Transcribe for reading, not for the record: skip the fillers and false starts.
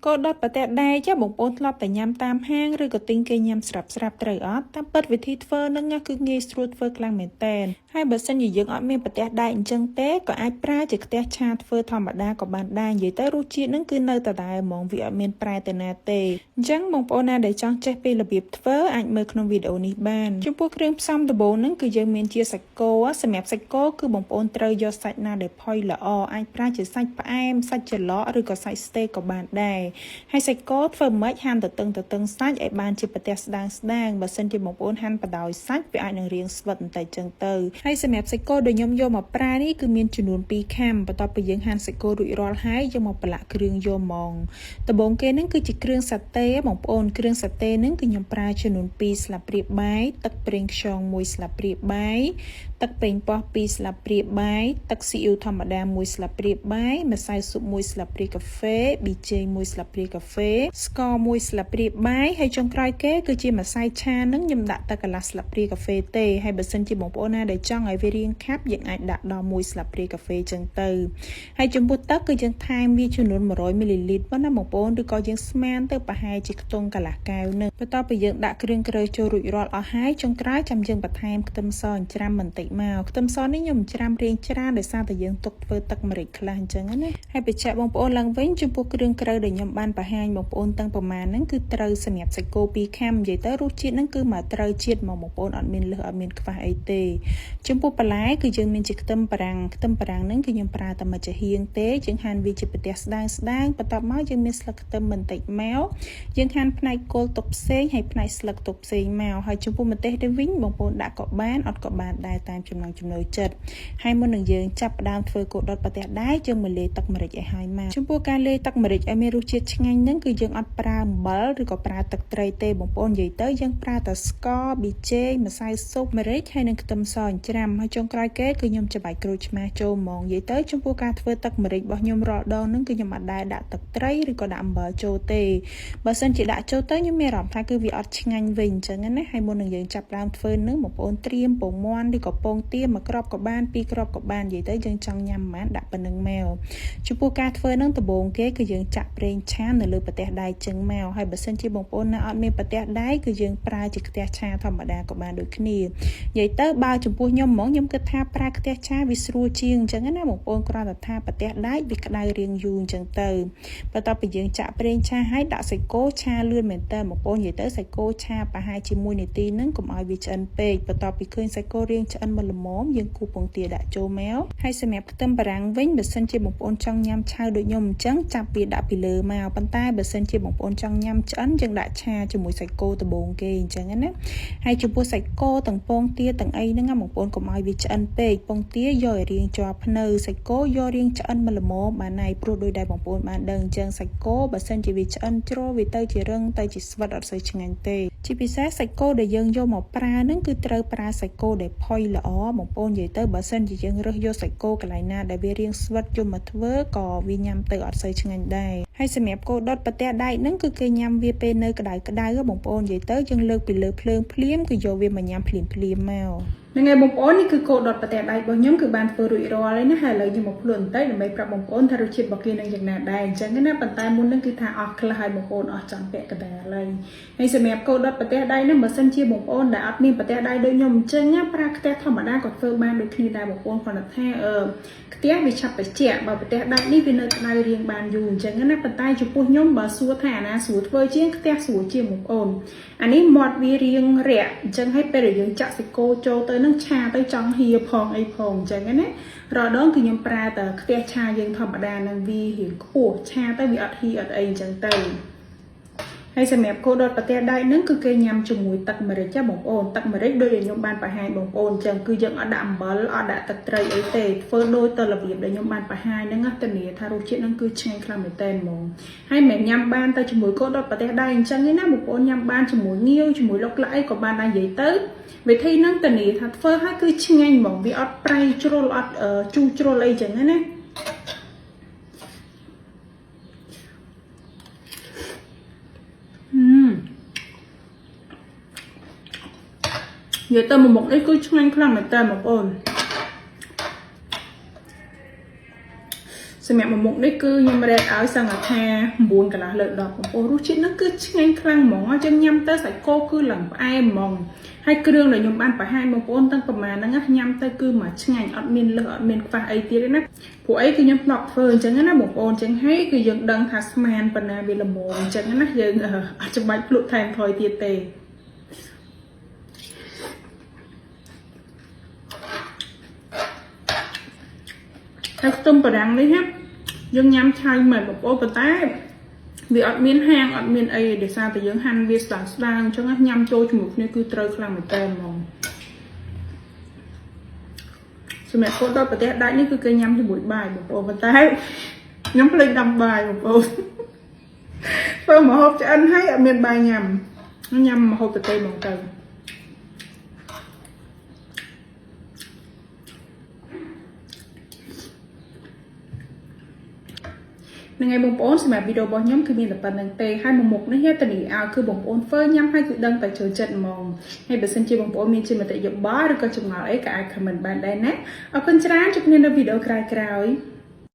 ក៏ដុតប្រទេសដែរចាបងប្អូនធ្លាប់តែញ៉ាំតាមហាងឬក៏ទិញគេញ៉ាំស្រាប់ត្រូវអត់តាមពិតវិធីធ្វើនឹងគឺងាយស្រួលធ្វើខ្លាំងមែនតើហើយបើសិនជាយើងអត់មានប្រទេសដែរអញ្ចឹងទេក៏អាចប្រើជាខ្ទះឆាធ្វើធម្មតាក៏បានដែរនិយាយទៅរសជាតិនឹងគឺនៅដដែលហ្មងវាអត់មានប្រែទៅណាទេអញ្ចឹងបងប្អូនណាដែលចង់ចេះពីរបៀបធ្វើអាចមើលក្នុងវីដេអូនេះបានចំពោះគ្រឿងផ្សំដំបូងហ្នឹងគឺយើងមានជាសាច់គោសម្រាប់សាច់គោគឺបងប្អូនត្រូវយកសាច់ណាដែលផុយល្អអាចប្រើជាសាច់ផ្អែមសាច់ច្រឡក់ឬក៏សាច់ស្តេកក៏បានដែរហើយសាច់គោធ្វើម៉េចហាន់ទៅតឹងសាច់ឲ្យបានជាប្រទេសស្ដើងបើសិនជាបងប្អូនហាន់បដោយសាច់វាអាចនឹងរាងស្វិតបន្តិចចឹងទៅហើយសម្រាប់សាច់គោដែលខ្ញុំយកមកប្រើនេះគឺមានចំនួន2ខាំបន្ទាប់ពីយើងហាន់សាច់គោរួចរាល់ហើយយកមកប្រឡាក់គ្រឿងយកហ្មងដំបូងគេហ្នឹងគឺជាគ្រឿងសាតេបងប្អូនគ្រឿងសាតេហ្នឹងគឺខ្ញុំប្រើចំនួន2ស្លាបព្រាបាយទឹកប្រេងខ្យង1ស្លាបព្រាបាយទឹកប្រេងប៉ោះ2ស្លាបព្រាបាយទឹកស៊ីអ៊ីវធម្មតា1ស្លាបព្រាបាយម្សៅស៊ុប1ស្លាបព្រាកាហ្វេប៊ីចេង1ស្លាបព្រាកាហ្វេស្ករ1ស្លាបព្រាបាយហើយចុងក្រោយគេគឺជាម្សៅឆាហ្នឹងខ្ញុំដាក់ទឹកកន្លះស្លាបព្រាកាហ្វេទេហើយបើសិនជាបងប្អូនណាដែលចង់ឲ្យវារាងខាប់យើងអាចដាក់ដល់1ស្លាបព្រាកាហ្វេចឹងទៅហើយចំពោះទឹកគឺយើងថែមវាចំនួន100មីលីលីត្រប៉ុណ្ណាបងប្អូនឬក៏យើងស្មានទៅប្រហែលជាខ្ទង់កន្លះកែវនឹងបន្ទាប់ពីយើងដាក់គ្រឿងក្រើចូលរួចរាល់អស់ហើយចុងក្រោយចាំយើងបន្ថែមខ្ទឹមសច្រាំបន្តិចមកខ្ទឹមសនេះខ្ញុំច្រាំរៀងច្រើនដោយសារតែយើងទុកធ្វើទឹកម្រេចខ្លះអញ្ចឹងណាហើយបញ្ជាក់បងប្អូនឡើងវិញចំពោះគ្រឿងក្រើដែលខ្ញុំបានបង្ហាញបងប្អូនទាំងប្រមាណហ្នឹងគឺត្រូវសម្រាប់សាច់គោ2ខាំនិយាយទៅរសជាតិហ្នឹងគឺមកត្រូវជាតិមកបងប្អូនអត់មានលើសអត់មានខ្វះអីទេចំពោះបន្លែគឺយើងមានជាខ្ទឹមបារាំងហ្នឹងគឺខ្ញុំប្រើតែមួយចាហៀងទេយើងហាន់វាជាប្រទេសស្ដើងបន្ទាប់មកយើងមានស្លឹកខ្ទឹមបន្តិចមកយើងហាន់ផ្នែកគល់ទុកផ្សេងហើយផ្នែកស្លឹកទុកផ្សេងមកហើយចំពោះម្ទេសទៅវិញបងប្អូនដាក់ក៏បានអត់ក៏បានដែរតាមចំណង់ចំណូលចិត្តហើយមុននឹងយើងចាប់ផ្ដើមធ្វើគោដុតប្រទេសដែរយើងមកលាយទឹកម្រេចឲ្យហើយមកចំពោះការលាយទឹកម្រេចឲ្យមានរសជាតិឆ្ងាញ់ហ្នឹងគឺយើងអត់ប្រើអំបិលឬក៏ប្រើទឹកត្រីទេបងប្អូននិយាយទៅយើងប្រើតែស្ករប៊ីចេងម្សៅស៊ុបម្រេចហើយនិងខ្ទឹមសច្រាំហើយចុងក្រោយគេគឺខ្ញុំច្របាច់ក្រូចឆ្មាចូលហ្មងនិយាយទៅចំពោះការធ្វើទឹកម្រេចរបស់ខ្ញុំរាល់ដងហ្នឹងគឺខ្ញុំអត់ដែរដាក់ទឹកត្រីឬក៏ដាក់អំបិលចូលទេបើសិនជាដាក់ចូលទៅខ្ញុំមានអារម្មណ៍ថាគឺវាអត់ឆ្ងាញ់វិញអញ្ចឹងណាហើយមុននឹងយើងចាប់ផ្ដើមធ្វើនឹងបងប្អូនត្រៀមពងមាន់ឬក៏ពងទាមួយគ្រាប់ក៏បានពីរគ្រាប់ក៏បាននិយាយទៅយើងចង់ញ៉ាំប៉ុន្មានដាក់ប៉ុណ្្នឹងមកចំពោះការធ្វើនឹងដំបូងគេគឺយើងចាក់ប្រេងឆានៅលើប្រទេសដែរចឹងមកហើយបើសិនជាបងប្អូនណាអត់មានប្រទេសដែរគឺយើងប្រើជាខ្ទះឆាធម្មតាក៏បានដូចគ្នានិយាយទៅបើចំពោះខ្ញុំហ្មងខ្ញុំគិតថាប្រើខ្ទះឆាវាស្រួលជាងអញ្ចឹងណាបងប្អូនគ្រាន់តែថាប្រទេសដែរវាក្តៅរៀងយូរអញ្ចឹងទៅបន្ទាប់ពីយើងចាក់ប្រេងឆាហើយដាក់សាច់គោឆាលឿនមែនតើបងប្អូននិយាយទៅសាច់គោឆាប្រហែលជា1នាទីហ្នឹងកុំឲ្យវាឆ្អិនពេកបន្ទាប់ពីឃើញសាច់គោរាងឆ្អិនមកល្មមយើងគូសពងទាដាក់ចូលមកហើយសម្រាប់ខ្ទឹមបារាំងវិញបើសិនជាបងប្អូនចង់ញ៉ាំឆៅដូចខ្ញុំអញ្ចឹងចាប់វាដាក់ពីលើមកប៉ុន្តែបើសិនជាបងប្អូនចង់ញ៉ាំឆ្អិនយើងដាក់ឆាជាមួយសាច់គោដំបូងគេអញ្ចឹងណាហើយចំពោះសាច់គោទាំងពងទាទាំងអីហ្នឹងបងប្អូនកុំឲ្យវាឆ្អិនពេកពងទាយកឲ្យរាងជាប់ភ្នៅសាច់គោយករាងឆ្អិនមកល្មមបានហើយព្រោះដោយដែលបងប្អូនបានដឹងអញ្ចឹងសាច់គោបើសិនជាវាឆ្អិនជ្រុលវាទៅជារឹងទៅជាស្វិតអត់សូវឆ្ងាញ់ទេជាពិសេសសាច់គោដែលយើងយកមកប្រើហ្នឹងគឺត្រូវប្រើសាច់គោដែលផុយល្អបងប្អូននិយាយទៅបើសិនជាយើងរើសយកសាច់គោកន្លែងណាដែលវារាងស្វិតយកមកធ្វើក៏វាញ៉ាំទៅអត់សូវឆ្ងាញ់ដែរហើយសម្រាប់គោដុតប្រទេសដែកហ្នឹងគឺគេញ៉ាំវាពេលនៅក្តៅបងប្អូននិយាយទៅយើងលើកពីលើភ្លើងភ្លាមគឺយកវាមកញ៉ាំភ្លាមមកហ្នឹងហើយបងប្អូននេះគឺគោដុតប្រទេសដែករបស់ខ្ញុំគឺបានធ្វើរួចរាល់ហើយណាហើយឥឡូវខ្ញុំមកភ្លក់បន្តិចដើម្បីប្រាប់បងប្អូនថារសជាតិរបស់គេនឹងយ៉ាងណាដែរអញ្ចឹងណាប៉ុន្តែមុនហ្នឹងគឺថាអស់ខ្លះហើយបងប្អូនអស់ចង់ពាក់កណ្ដាលហើយសម្រាប់គោដុតប្រទេសដែកហ្នឹងបើសិនជាបងប្អូនដែលអត់មានប្រទេសដែកដូចខ្ញុំអញ្ចឹងណាប្រើខ្ទះធម្មតាក៏ធ្វើបានដូចគ្នាដែរបងប្អូនគ្រាន់តែថាខ្ទះវាឆាប់ត្រជាក់បើប្រទេសដែកនេះវានៅក្តៅរៀងបានយូរអញ្ចឹងណាប៉ុន្តែចំពោះខ្ញុំបើសួរថាអាណាស្រួលធ្វើជាងខ្ទះស្រួលជាងបងប្អូនអានេះមាត់វារៀងរាក់អញ្ចឹងហើយពេលដែលយើងចាក់សាច់គោចូលទៅនឹងឆាទៅចង់ហៀផងអីផងអញ្ចឹងណារាល់ដងគឺខ្ញុំប្រើតែខ្ទះឆាយើងធម្មតានឹងវារៀងខ្ពស់ឆាទៅវាអត់ហៀអត់អីអញ្ចឹងទៅហើយសម្រាប់គោដុតប្រទេសដែកហ្នឹងគឺគេញ៉ាំជាមួយទឹកម្រេចចាបងប្អូនទឹកម្រេចដូចដែលខ្ញុំបានបង្ហាញបងប្អូនអញ្ចឹងគឺយើងអត់ដាក់អំបិលអត់ដាក់ទឹកត្រីអីទេធ្វើដូចទៅរបៀបដែលខ្ញុំបានបង្ហាញហ្នឹងណាធានាថារសជាតិហ្នឹងគឺឆ្ងាញ់ខ្លាំងមែនតើហ្មងហើយមិនញ៉ាំបានទៅជាមួយគោដុតប្រទេសដែកអញ្ចឹងទេណាបងប្អូនញ៉ាំបានជាមួយងាវជាមួយឡុកឡាក់អីក៏បានដែរនិយាយទៅវិធីហ្នឹងធានាថាធ្វើឲ្យគឺឆ្ងាញ់ហ្មងវាអត់ប្រៃជ្រុលអត់ជូរជ្រុលអីចឹងណានិយាយទៅមុខនេះគឺឆ្ងាញ់ខ្លាំងមែនតើបងប្អូន សម្រាប់មួយមុខនេះគឺខ្ញុំរែកឲ្យសង្កថា9កន្លះលើ10បងប្អូនរសជាតិហ្នឹងគឺឆ្ងាញ់ខ្លាំងហ្មងអញ្ចឹងញ៉ាំទៅសាច់គោគឺឡើងផ្អែមហ្មងហើយគ្រឿងដែលខ្ញុំបានបង្ហាញបងប្អូនទាំងប្រមាណហ្នឹងញ៉ាំទៅគឺមកឆ្ងាញ់អត់មានលើសអត់មានខ្វះអីទៀតទេណាព្រោះអីគឺខ្ញុំធ្លាប់ធ្វើអញ្ចឹងណាបងប្អូនអញ្ចឹងហើយគឺយើងដឹងថាស្មានប៉ុណ្ណាវាល្មមអញ្ចឹងណាយើងអត់ចាំបាច់ភ្លក់ថែមថយទៀតទេហើយខ្ទឹមបារាំងនេះណាយើងញ៉ាំឆៅមែនបងប្អូនប៉ុន្តែវាអត់មានហាងអត់មានអីដោយសារតែយើងហាន់វាស្ដាងអញ្ចឹងញ៉ាំចូលជាមួយគ្នាគឺត្រូវខ្លាំងមែនតើហ្មងសម្រាប់គាត់ដល់ប្រទេសដាច់នេះគឺគេញ៉ាំជាមួយបាយបងប្អូនប៉ុន្តែខ្ញុំភ្លេចដាំបាយបងប្អូនធ្វើម្ហូបឆ្អិនហើយអត់មានបាយញ៉ាំម្ហូបប្រទេសហ្មងទៅថ្ងៃបងប្អូនសម្រាប់វីដេអូរបស់ខ្ញុំគឺមានតែប៉ុណ្្នឹងទេហើយមួយមុខនេះតនីឲ្យគឺបងប្អូនធ្វើញ៉ាំហើយគឺដឹងតែចូលចិត្តហ្មងហើយបើសិនជាបងប្អូនមានជាមតិយោបល់ឬក៏ចម្ងល់អីក៏អាច comment បានដែរណាអរគុណច្រើនជួបគ្នានៅវីដេអូក្រោយៗ